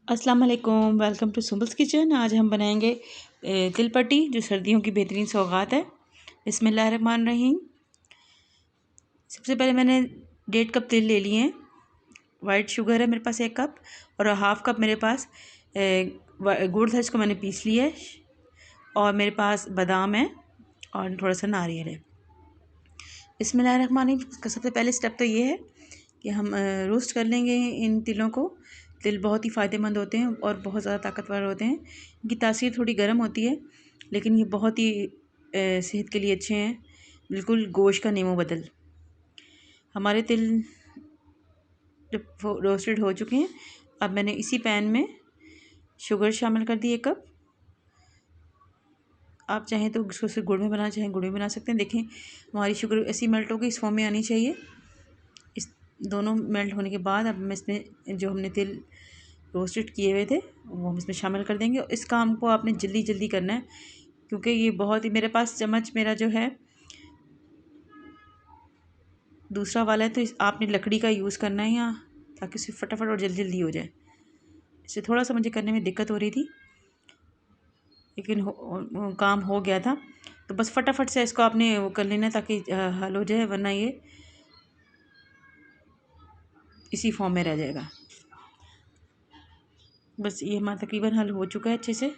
अस्सलाम वालेकुम, welcome to सुम्बल्स kitchen. आज हम बनाएंगे तिल पट्टी जो सर्दियों की बेहतरीन सौगात है। बिस्मिल्लाहिर्रहमानिर्रहीम। सबसे पहले मैंने 1.5 कप तिल ले लिए हैं। वाइट शुगर है मेरे पास 1 कप और हाफ़ कप मेरे पास गुड़ था, इसको मैंने पीस लिया है। और मेरे पास बादाम है और थोड़ा सा नारियल है। बिस्मिल्लाहिर्रहमानिर्रहीम। इसका सबसे पहले स्टेप तो ये है कि हम रोस्ट कर लेंगे इन तिलों को। तिल बहुत ही फ़ायदेमंद होते हैं और बहुत ज़्यादा ताकतवर होते हैं। इनकी तासीर थोड़ी गर्म होती है, लेकिन ये बहुत ही सेहत के लिए अच्छे हैं। बिल्कुल गोश्त का नेमो बदल। हमारे तिल जब रोस्टेड हो चुके हैं, अब मैंने इसी पैन में शुगर शामिल कर दी 1 कप। आप चाहें तो उसको सिर्फ गुड़ में बनाना चाहें गुड़ में बना सकते हैं। देखें हमारी शुगर ऐसी मेल्ट हो गई, इस फॉर्म में आनी चाहिए। इस दोनों मेल्ट होने के बाद अब मैं इसमें जो हमने तिल रोस्टेड किए हुए थे वो हम इसमें शामिल कर देंगे। इस काम को आपने जल्दी जल्दी करना है, क्योंकि ये बहुत ही, मेरे पास चम्मच मेरा जो है दूसरा वाला है, तो आपने लकड़ी का यूज़ करना है यहाँ, ताकि इसे फटाफट और जल्दी जल्दी हो जाए। इससे थोड़ा सा मुझे करने में दिक्कत हो रही थी, लेकिन काम हो गया था। तो बस फटाफट से इसको आपने वो कर लेना है ताकि हल हो जाए, वरना ये इसी फॉर्म में रह जाएगा। बस ये हमारा तकरीबन हल हो चुका है अच्छे से।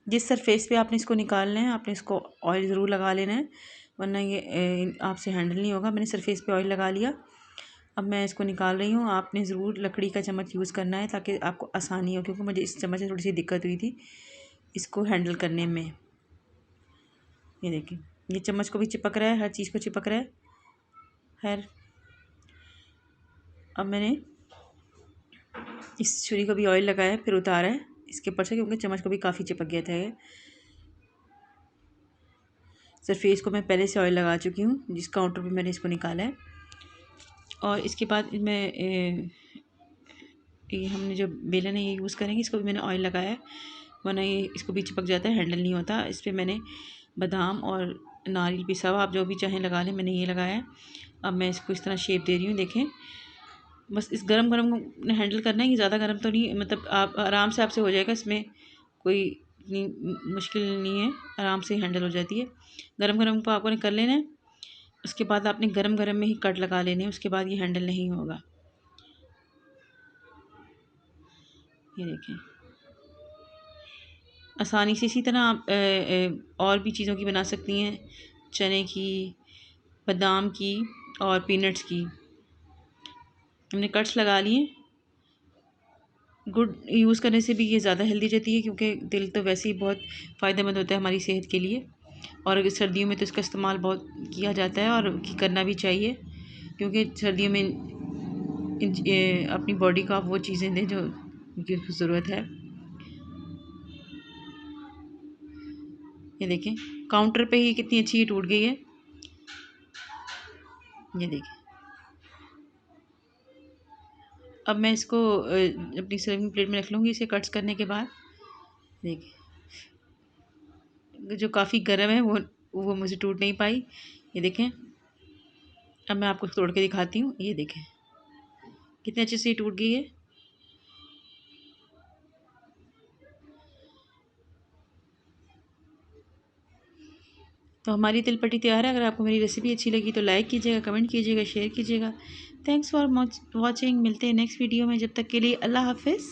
जिस सरफेस पे आपने इसको निकालना है, आपने इसको ऑयल ज़रूर लगा लेना है, वरना ये आपसे हैंडल नहीं होगा। मैंने सरफेस पे ऑयल लगा लिया। अब मैं इसको निकाल रही हूँ। आपने ज़रूर लकड़ी का चम्मच यूज़ करना है ताकि आपको आसानी हो, क्योंकि मुझे इस चम्मच से थोड़ी सी दिक्कत हुई थी इसको हैंडल करने में। ये देखिए, ये चम्मच को भी चिपक रहा है, हर चीज़ को चिपक रहा है। खैर, अब मैंने इस छुरी को भी ऑयल लगाया, फिर उतारा है इसके ऊपर से, क्योंकि चम्मच को भी काफ़ी चिपक गया था ये। सरफेस को मैं पहले से ऑयल लगा चुकी हूँ, जिस काउंटर पे मैंने इसको निकाला है। और इसके बाद मैं ये हमने जो बेलन है ये यूज़ करेंगे, इसको भी मैंने ऑयल लगाया है, वरना ये इसको भी चिपक जाता है, हैंडल नहीं होता। इस पर मैंने बादाम और नारियल पिसा हुआ, आप जो भी चाहें लगा लें, मैंने ये लगाया है। अब मैं इसको इस तरह शेप दे रही हूँ। देखें, बस इस गरम गरम को हैंडल करना है। ये ज़्यादा गरम तो नहीं, मतलब आप आराम से आपसे हो जाएगा, इसमें कोई मुश्किल नहीं है, आराम से हैंडल हो जाती है। गरम गरम को आपको कर लेना है। उसके बाद आपने गरम गरम में ही कट लगा लेने हैं, उसके बाद ये हैंडल नहीं होगा। ये देखें, आसानी से। इसी तरह आप और भी चीज़ों की बना सकती हैं, चने की, बादाम की और पीनट्स की। हमने कट्स लगा लिए। गुड़ यूज़ करने से भी ये ज़्यादा हेल्दी रहती है, क्योंकि तिल तो वैसे ही बहुत फ़ायदेमंद होता है हमारी सेहत के लिए, और सर्दियों में तो इसका इस्तेमाल बहुत किया जाता है और करना भी चाहिए, क्योंकि सर्दियों में अपनी बॉडी को आप वो चीज़ें दें जो की ज़रूरत है। ये देखें, काउंटर पे ही कितनी अच्छी ये टूट गई है। ये देखें, अब मैं इसको अपनी सर्विंग प्लेट में रख लूँगी इसे कट्स करने के बाद। देखिए, जो काफ़ी गर्म है वो मुझे टूट नहीं पाई। ये देखें, अब मैं आपको तोड़ के दिखाती हूँ। ये देखें कितने अच्छे से ये टूट गई है। तो हमारी तिल पट्टी तैयार है। अगर आपको मेरी रेसिपी अच्छी लगी तो लाइक कीजिएगा, कमेंट कीजिएगा, शेयर कीजिएगा। Thanks for watching. मिलते हैं नेक्स्ट वीडियो में। जब तक के लिए अल्लाह हाफ़िज़।